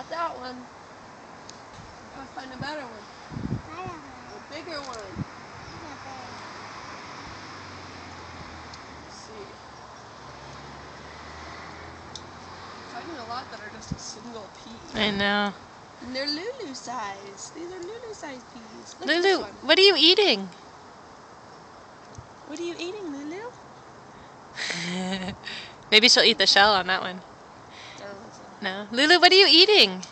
Not that one. I'll find a better one. A bigger one. Let's see. I'm finding a lot that are just a single pea. I know. And they're Lulu size. These are Lulu size peas. Look at Lulu, this one. what are you eating? What are you eating, Lulu? Maybe she'll eat the shell on that one. No. No? Lulu, what are you eating?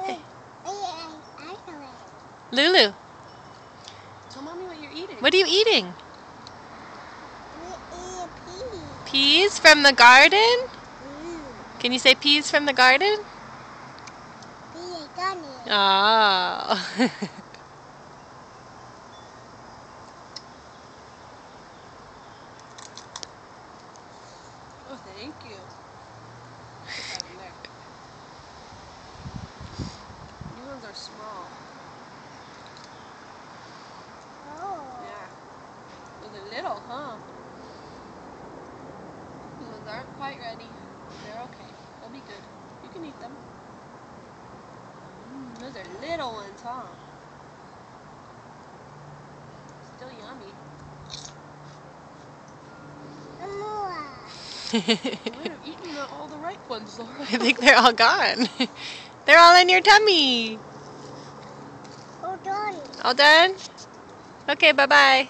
Hey. Lulu, Tell Mommy what you're eating. what are you eating? Peas from the garden? Can you say peas from the garden? Oh. Oh, thank you. Put that in there. These ones are small. Yeah. Those are little, huh? These ones aren't quite ready. They're okay. They'll be good. You can eat them. Those are little ones, huh? Still yummy. I might have eaten all the ripe ones, Laura. I think they're all gone. They're all in your tummy. All done. All done? Okay, bye-bye.